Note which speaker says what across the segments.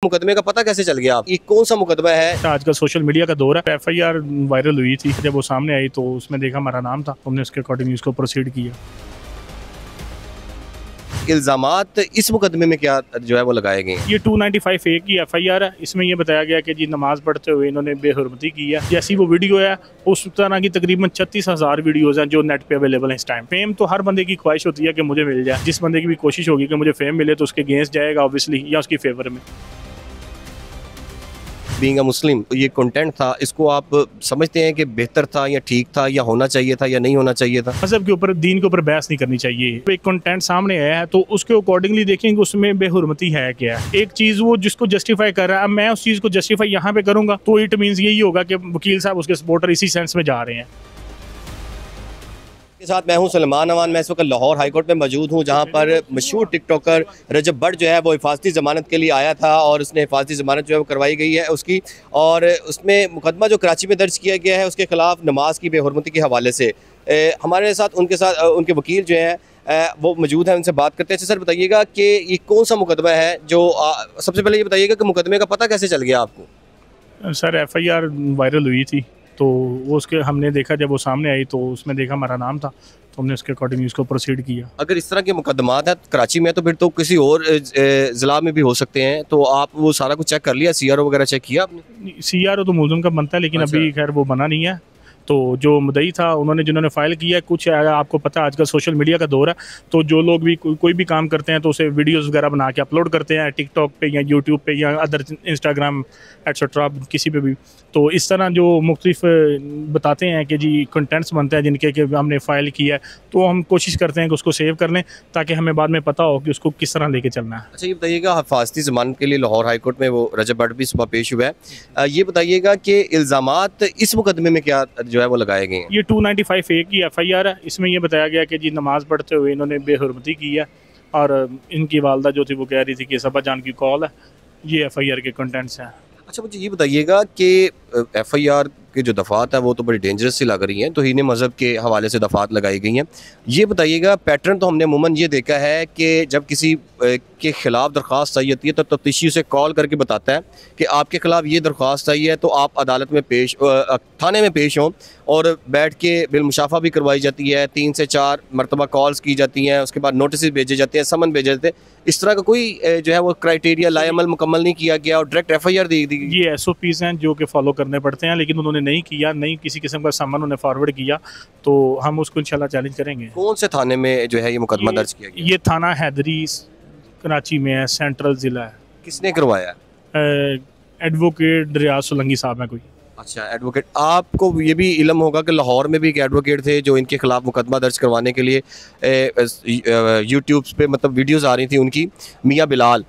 Speaker 1: मुकदमे का पता कैसे चल गया आप? ये कौन सा मुकदमा है?
Speaker 2: आजकल सोशल मीडिया का दौर है। एफआईआर वायरल हुई थी, जब वो सामने आई तो उसमें देखा हमारा नाम था, हमने उसके अकॉर्डिंग उसको प्रोसीड किया।
Speaker 1: इल्जामात इस मुकदमे में क्या जो है वो लगाए गए हैं?
Speaker 2: ये 295 ए की एफआईआर है। इसमें ये बताया गया कि जी नमाज पढ़ते हुए इन्होंने बेहुरमती की है। जैसी वो वीडियो है उस तरह की तकरीबन 36,000 वीडियोज़ हैं जो नेट पे अवेलेबल हैं इस टाइम। फेम तो हर बंदे की ख्वाहिश होती है कि मुझे मिल जाए। जिस बंदे की भी कोशिश होगी कि मुझे फेम मिले तो उसके अगेंस्ट जाएगा ऑब्वियसली, या उसकी फेवर में।
Speaker 1: बीइंग अ मुस्लिम, ये कंटेंट था, इसको आप समझते हैं कि बेहतर था या ठीक था या होना चाहिए था या नहीं होना चाहिए था?
Speaker 2: मज़हब के ऊपर, दीन के ऊपर बहस नहीं करनी चाहिए। एक कंटेंट सामने आया है तो उसके अकॉर्डिंगली देखेंगे उसमें बेहुरमती है क्या है। एक चीज़ वो जिसको जस्टिफाई कर रहा है, अब मैं उस चीज़ को जस्टिफाई यहाँ पे करूँगा तो इट मीन्स यही होगा कि वकील साहब उसके सपोर्टर इसी सेंस में जा रहे हैं।
Speaker 1: के साथ मैं हूं सलमान अमान। मैं इस वक्त लाहौर हाई कोर्ट में मौजूद हूं, जहां पर मशहूर टिकटॉकर रजब भट्ट जो है वो हिफाजती ज़मानत के लिए आया था और उसने हिफाजती ज़मानत जो है वो करवाई गई है उसकी। और उसमें मुकदमा जो कराची में दर्ज किया गया है उसके खिलाफ नमाज की बेहुरमती के हवाले से हमारे साथ उनके वकील जो हैं वो मौजूद हैं, उनसे बात करते हैं। अच्छा सर, बताइएगा कि ये कौन सा मुकदमा है जो सबसे पहले ये बताइएगा कि मुकदमे का पता कैसे चल गया आपको?
Speaker 2: सर एफआईआर वायरल हुई थी तो वो उसके हमने देखा, जब वो सामने आई तो उसमें देखा हमारा नाम था, तो हमने उसके अकॉर्डिंग उसको प्रोसीड किया।
Speaker 1: अगर इस तरह के मुकदमात हैं कराची में तो फिर तो किसी और ज़िला में भी हो सकते हैं, तो आप वो सारा कुछ चेक कर लिया? सीआरओ वगैरह चेक किया आपने?
Speaker 2: सीआरओ तो मुलज़िम का बनता है, लेकिन
Speaker 1: अच्छा।
Speaker 2: अभी खैर वो बना नहीं है। तो जो मुद्दई था उन्होंने जिन्होंने फ़ाइल किया, कुछ अगर आपको पता है आजकल सोशल मीडिया का दौर है, तो जो लोग भी कोई भी काम करते हैं तो उसे वीडियोस वगैरह बना के अपलोड करते हैं टिकटॉक पे या यूट्यूब पे या अदर इंस्टाग्राम एट्सेट्रा किसी पे भी। तो इस तरह जो मुख्तलिफ बताते हैं कि जी कंटेंट्स बनते हैं जिनके कि हमने फ़ाइल किया है, तो हम कोशिश करते हैं कि उसको सेव कर लें ताकि हमें बाद में पता हो कि उसको किस तरह लेके चलना है।
Speaker 1: अच्छा, ये बताइएगा, हिफाजती ज़मानत के लिए लाहौर हाई कोर्ट में वो रजब भट्ट भी सुबह पेश हुआ है। ये बताइएगा कि इल्ज़ामात इस मुकदमे में क्या जो है वो लगाए गए हैं?
Speaker 2: ये 295 ए की एफआईआर है। इसमें ये बताया गया कि जी नमाज पढ़ते हुए इन्होंने बेहुरमती की है और इनकी वालदा जो थी वो कह रही थी कि सबा जान की कॉल है। ये एफआईआर के कंटेंट्स हैं।
Speaker 1: अच्छा, मुझे ये बताइएगा कि एफआईआर के जो दफ़ात है वो तो बड़ी डेंजरस सी लग रही हैं, तौहीन मज़हब के हवाले से दफ़ात लगाई गई हैं। ये बताइएगा, पैटर्न तो हमने अमूमन ये देखा है कि जब किसी के ख़िलाफ़ दरख्वास्त आई होती है तो तफ्तीशी उसे कॉल करके बताता है कि आपके ख़िलाफ़ ये दरख्वास्त आई है, तो आप अदालत में थाने में पेश हों, और बैठ के बिलमुशाफा भी करवाई जाती है। 3 से 4 मरतबा कॉल्स की जाती हैं, उसके बाद नोटिस भेजे जाते हैं, समन भेजे जाते हैं। इस तरह का कोई जो है वो क्राइटेरिया लाएमल मुकम्मल नहीं किया गया और डायरेक्ट एफआईआर दी गई।
Speaker 2: ये एसओपीज़ हैं जो कि फॉलो करने पड़ते हैं, लेकिन उन्होंने नहीं किया, नहीं किसी किस्म का सामान उन्हें फॉरवर्ड किया, तो हम उसको इंशाल्लाह चैलेंज करेंगे।
Speaker 1: कौन से थाने में जो है ये मुकदमा दर्ज किया गया?
Speaker 2: ये थाना हैदरी कराची में है, सेंट्रल ज़िला है।
Speaker 1: किसने करवाया?
Speaker 2: एडवोकेट रियाज सोलंकी साहब हैं कोई।
Speaker 1: अच्छा, एडवोकेट। आपको ये भी इल्म होगा कि लाहौर में भी एक एडवोकेट थे जो इनके खिलाफ मुकदमा दर्ज करवाने के लिए यूट्यूब पे मतलब वीडियोस आ रही थी उनकी, मियाँ बिलाल।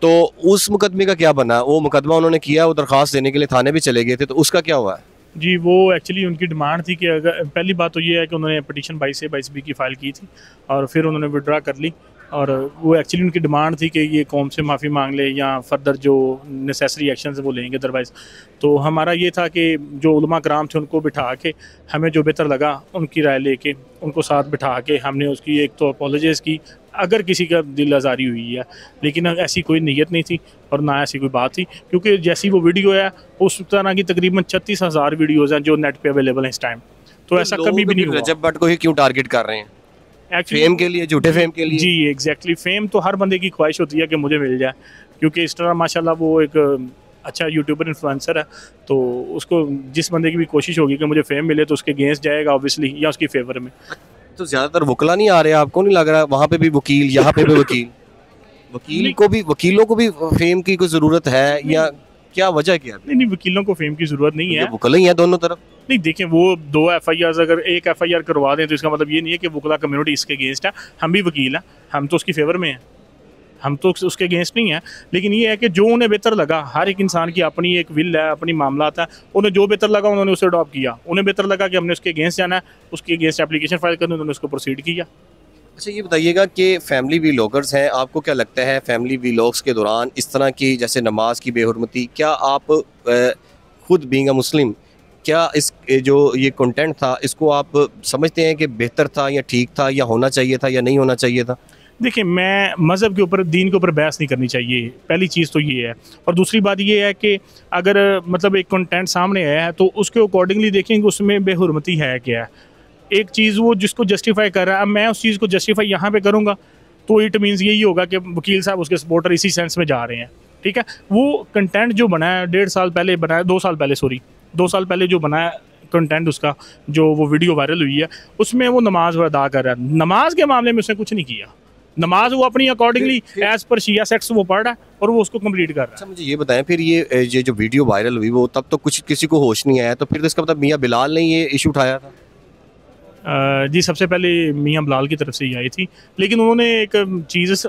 Speaker 1: तो उस मुकदमे का क्या बना? वो मुकदमा उन्होंने किया, वो दरख्वास्त देने के लिए थाने भी चले गए थे, तो उसका क्या हुआ?
Speaker 2: जी, वो एक्चुअली उनकी डिमांड थी कि अगर पहली बात तो ये है कि उन्होंने पटिशन 22 से 22B की फ़ाइल की थी और फिर उन्होंने विड्रा कर ली, और वो एक्चुअली उनकी डिमांड थी कि ये कौम से माफ़ी मांग ले या फर्दर जो नेसेसरी एक्शंस वो लेंगे अदरवाइज़। तो हमारा ये था कि जो उलमा कराम थे उनको बिठा के हमें जो बेहतर लगा उनकी राय लेके उनको साथ बिठा के हमने उसकी एक तो अपॉलोजाइज़ की अगर किसी का दिल आज़ारी हुई है, लेकिन ऐसी कोई नीयत नहीं थी और ना ऐसी कोई बात थी, क्योंकि जैसी वो वीडियो है उस तरह की तकरीबन 36,000 वीडियोज़ हैं जो नेट पे अवेलेबल हैं इस टाइम। तो ऐसा कभी भी नहीं हुआ।
Speaker 1: रजब भट्ट को ही क्यों टारगेट कर रहे हैं? फेम के लिए, झूठे फेम के लिए?
Speaker 2: जी एग्जैक्टली। फेम तो हर बंदे की ख्वाहिश होती है कि मुझे मिल जाए, क्योंकि इस तरह माशाल्लाह वो एक अच्छा यूट्यूबर इन्फ्लुएंसर है, तो उसको जिस बंदे की भी कोशिश होगी कि मुझे फेम मिले तो उसके अगेंस्ट जाएगा ऑब्वियसली, या उसकी फेवर में।
Speaker 1: तो ज़्यादातर वकला नहीं आ रहे? आपको नहीं लग रहा वहाँ पे भी वकील, यहाँ पे भी वकील? वकीलों को भी फेम की कोई ज़रूरत है या क्या वजह क्या?
Speaker 2: नहीं, वकीलों को फेम की ज़रूरत नहीं है,
Speaker 1: वकला ही है दोनों तरफ।
Speaker 2: नहीं देखें, वो 2 एफआईआर अगर एक एफआईआर करवा दें तो इसका मतलब ये नहीं है कि वकला कम्युनिटी इसके अगेंस्ट है। हम भी वकील हैं, हम तो उसकी फेवर में हैं, हम तो उसके अगेंस्ट नहीं है। लेकिन ये है कि जो उन्हें बेहतर लगा, हर एक इंसान की अपनी एक विल है, अपनी मामलात है, उन्हें जो बेहतर लगा उन्होंने उसे अडॉप्ट किया। उन्हें बेहतर लगा कि हमने उसके अगेंस्ट जाना है, उसके अगेंस्ट एप्लीकेशन फाइल करनी, उन्होंने उसको प्रोसीड किया।
Speaker 1: अच्छा, ये बताइएगा कि फैमिली व्लॉगर्स हैं, आपको क्या लगता है फैमिली व्लॉग्स के दौरान इस तरह की जैसे नमाज की बेहुरमती, क्या आप खुद बीइंग अ मुस्लिम, क्या इस जो ये कंटेंट था इसको आप समझते हैं कि बेहतर था या ठीक था या होना चाहिए था या नहीं होना चाहिए था?
Speaker 2: देखिए, मैं मज़हब के ऊपर, दीन के ऊपर बहस नहीं करनी चाहिए, पहली चीज़ तो ये है। और दूसरी बात ये है कि अगर मतलब एक कंटेंट सामने आया है तो उसके अकॉर्डिंगली देखेंगे उसमें बेहुरमती है क्या है। एक चीज़ वो जिसको जस्टिफाई कर रहा है, अब मैं उस चीज़ को जस्टिफाई यहाँ पे करूँगा तो इट मीन्स यही होगा कि वकील साहब उसके सपोर्टर इसी सेंस में जा रहे हैं, ठीक है। वो कंटेंट जो बनाया 1.5 साल पहले बनाया, 2 साल पहले, सॉरी 2 साल पहले जो बनाया कंटेंट, उसका जो वो वीडियो वायरल हुई है उसमें वो नमाज अदा कर रहा है। नमाज के मामले में उसने कुछ नहीं किया, नमाज वो अपनी अकॉर्डिंगली एज पर शिया सेक्ट्स वो पढ़ रहा है और वो उसको कंप्लीट कर रहा है।
Speaker 1: अच्छा, मुझे ये बताएं फिर ये जो वीडियो वायरल हुई वो तब तो कुछ किसी को होश नहीं आया, तो फिर तो इसका मतलब मियाँ बिलाल ने ये इशू उठाया था?
Speaker 2: जी, सबसे पहले मियाँ बिलाल की तरफ से ही आई थी, लेकिन उन्होंने एक चीज़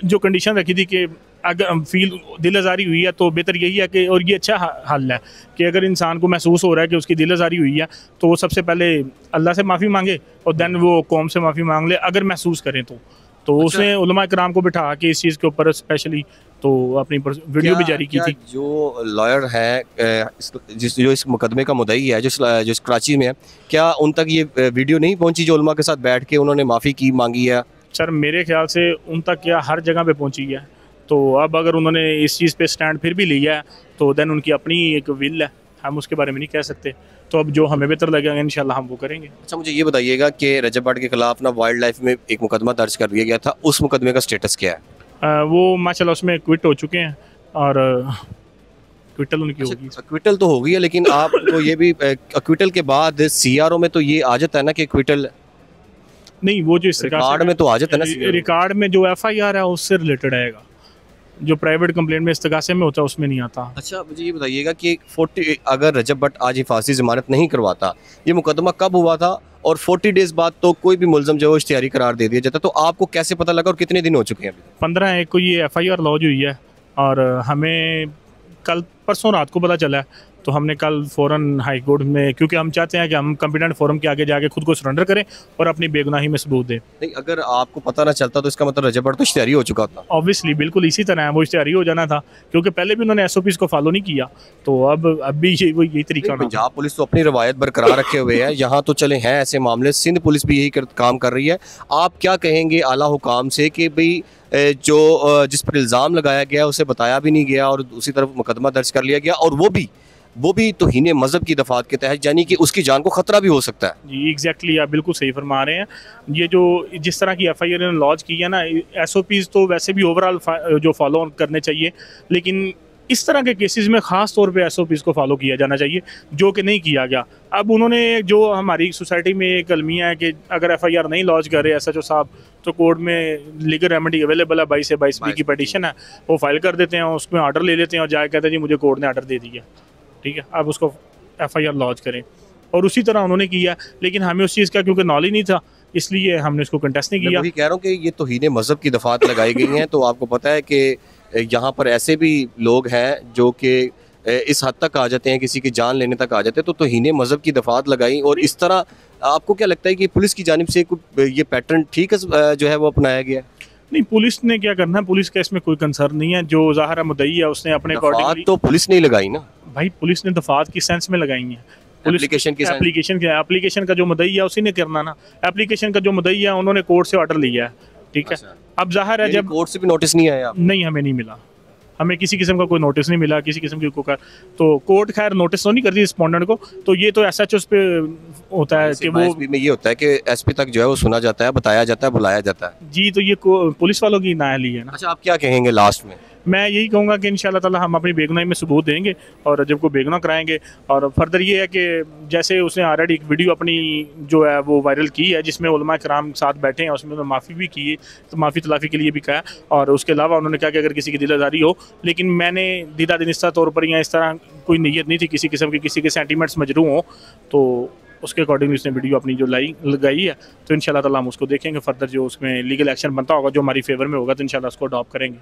Speaker 2: जो कंडीशन रखी थी कि अगर फील दिल आज़ारी हुई है तो बेहतर यही है कि, और ये अच्छा हल है कि अगर इंसान को महसूस हो रहा है कि उसकी दिल आज़ारी हुई है तो वो सबसे पहले अल्लाह से माफ़ी मांगे और देन वो कौम से माफ़ी मांग ले अगर महसूस करें तो।
Speaker 1: अच्छा।
Speaker 2: उसने उलमा कराम को बिठा के इस चीज़ के ऊपर स्पेशली तो अपनी वीडियो भी जारी की थी।
Speaker 1: जो लॉयर है जो इस मुकदमे का मुद्दई है, जो कराची में है, क्या उन तक ये वीडियो नहीं पहुंची जो उलमा के साथ बैठ के उन्होंने माफ़ी की मांगी है?
Speaker 2: सर मेरे ख्याल से उन तक क्या हर जगह पे पहुंची है, तो अब अगर उन्होंने इस चीज़ पे स्टैंड फिर भी लिया है तो देन उनकी अपनी एक विल है, हम उसके बारे में नहीं कह सकते। तो अब जो हमें बेहतर लगेगा इंशाल्लाह हम वो करेंगे।
Speaker 1: अच्छा, मुझे ये बताइएगा कि रजब भट्ट के खिलाफ ना वाइल्ड लाइफ में एक मुकदमा दर्ज कर दिया गया था, उस मुकदमे का स्टेटस क्या है?
Speaker 2: वो माशाल्लाह उसमें क्विट हो चुके हैं और क्विटल उनकी होगी।
Speaker 1: अक्विटल तो हो गई है, लेकिन आपको ये भी अक्विटल के बाद सीआरओ में तो ये आ जाता है ना कि अक्विटल
Speaker 2: नहीं, वो जो
Speaker 1: रिकॉर्ड में तो आ जाता है ना,
Speaker 2: रिकॉर्ड में जो एफआईआर है उससे रिलेटेड आएगा, जो प्राइवेट कंप्लेंट में इस्तगासे में होता है उसमें नहीं आता।
Speaker 1: अच्छा, मुझे ये बताइएगा कि 40 अगर रजब भट्ट आज हिफाजी ज़मानत नहीं करवाता, ये मुकदमा कब हुआ था और 40 डेज़ बाद तो कोई भी मुलज़म जो है इश्तिहारी करार दे दिया जाता, तो आपको कैसे पता लगा और कितने दिन हो चुके हैं अभी?
Speaker 2: 15/1 को ये एफआईआर लॉन्च हुई है और हमें कल परसों रात को पता चला है, तो हमने कल फ़ौरन हाई कोर्ट में, क्योंकि हम चाहते हैं कि हम कॉम्पिटेंट फोरम के आगे जाके खुद को सरेंडर करें और अपनी बेगुनाही में सबूत दें।
Speaker 1: नहीं, अगर आपको पता ना चलता तो इसका मतलब रजब भट्ट तो इश्तिहारी हो चुका था।
Speaker 2: ऑब्वियसली बिल्कुल इसी तरह है, वो इश्तिहारी हो जाना था क्योंकि पहले भी उन्होंने एसओपीज़ को फॉलो नहीं किया, तो अब भी यही तरीका होना।
Speaker 1: पंजाब पुलिस तो अपनी रवायत बरकरार रखे हुए है, यहाँ तो चले हैं ऐसे मामले, सिंध पुलिस भी यही काम कर रही है। आप क्या कहेंगे आला हुकाम से कि भाई जो जिस पर इल्ज़ाम लगाया गया उसे बताया भी नहीं गया और दूसरी तरफ मुकदमा दर्ज कर लिया गया, और वो भी तौहीन मज़हब की दफ़ात के तहत, यानी कि उसकी जान को ख़तरा भी हो सकता है।
Speaker 2: जी एग्जैक्टली, आप बिल्कुल सही फरमा रहे हैं। ये जो जिस तरह की एफआईआर ने लॉन्च की है ना, एसओपीज़ तो वैसे भी ओवरऑल जो फॉलो करने चाहिए, लेकिन इस तरह के केसेस में ख़ास तौर पे एसओपीज़ को फॉलो किया जाना चाहिए, जो कि नहीं किया गया। अब उन्होंने, जो हमारी सोसाइटी में एक अलमिया है कि अगर एफआईआर नहीं लॉन्च कर रहे एसएचओ साहब तो कोर्ट में लीगल रेमेडी अवेलेबल है, 22 से 22B की पटिशन है, वो फाइल कर देते हैं, उसमें ऑर्डर ले लेते हैं और जाके कहते हैं जी मुझे कोर्ट ने ऑर्डर दे दिया, ठीक है, अब उसको एफआईआर लॉन्च करें। और उसी तरह उन्होंने किया, लेकिन हमें उस चीज़ का क्योंकि नॉलेज नहीं था इसलिए हमने उसको कंटेस्ट नहीं किया।
Speaker 1: मैं कह रहा हूँ कि ये तौहीन मज़हब की दफ़ात लगाई गई हैं, तो आपको पता है कि यहाँ पर ऐसे भी लोग हैं जो कि इस हद तक आ जाते हैं, किसी की जान लेने तक आ जाते हैं, तो तौहीन मज़हब की दफ़ात लगाई। और इस तरह आपको क्या लगता है कि पुलिस की जानिब से ये पैटर्न ठीक जो है वो अपनाया गया है?
Speaker 2: नहीं, पुलिस ने क्या करना है, पुलिस का इसमें कोई कंसर्न नहीं है, जो ज़ाहिर मुद्दई है उसने अपने अकॉर्डिंगली।
Speaker 1: तो पुलिस नहीं लगाई ना
Speaker 2: भाई, पुलिस ने दफात की सेंस में लगाई है, एप्लीकेशन का जो मुद्दई है उसी ने करना ना। एप्लीकेशन का जो मुद्दई है उन्होंने कोर्ट से ऑर्डर लिया है, ठीक है। अब जाहिर है जब
Speaker 1: कोर्ट से भी नोटिस नहीं आया?
Speaker 2: नहीं, हमें नहीं मिला, हमें किसी किस्म का कोई नोटिस नहीं मिला, किसी किस्म की कोई, तो कोर्ट खैर नोटिस तो नहीं करती रिस्पोंडेंट को, तो ये तो एसएचओ पे होता है कि वो
Speaker 1: में ये होता है कि एसपी तक जो है वो सुना जाता है, बताया जाता है, बुलाया जाता है।
Speaker 2: जी, तो ये पुलिस वालों की नाअहली है ना।
Speaker 1: अच्छा, आप क्या कहेंगे लास्ट में?
Speaker 2: मैं यही कहूँगा कि इंशाल्लाह ताला हम अपनी बेगुनाही में सबूत देंगे और जब को बेगुनाह कराएंगे। और फर्दर ये है कि जैसे उसने ऑलरेडी एक वीडियो अपनी जो है वो वायरल की है जिसमें उलमा कराम साथ बैठे हैं, उसमें तो माफ़ी भी की है, तो माफ़ी तलाफ़ी के लिए भी कहा। और उसके अलावा उन्होंने कहा कि अगर किसी की दिल आज़ारी हो, लेकिन मैंने दीदा दिनिस्ता तौर पर या इस तरह कोई नीयत नहीं थी किसी किस्म की, किसी के सेंटीमेंट्स मजरू हों, तो उसके अकॉर्डिंग उसने वीडियो अपनी जो लगाई है, तो इंशाल्लाह ताला हम उसको देखेंगे। फर्दर जो उसमें लीगल एक्शन बनता होगा जो हमारी फेवर में होगा तो इंशाल्लाह उसको अडॉप्ट करेंगे।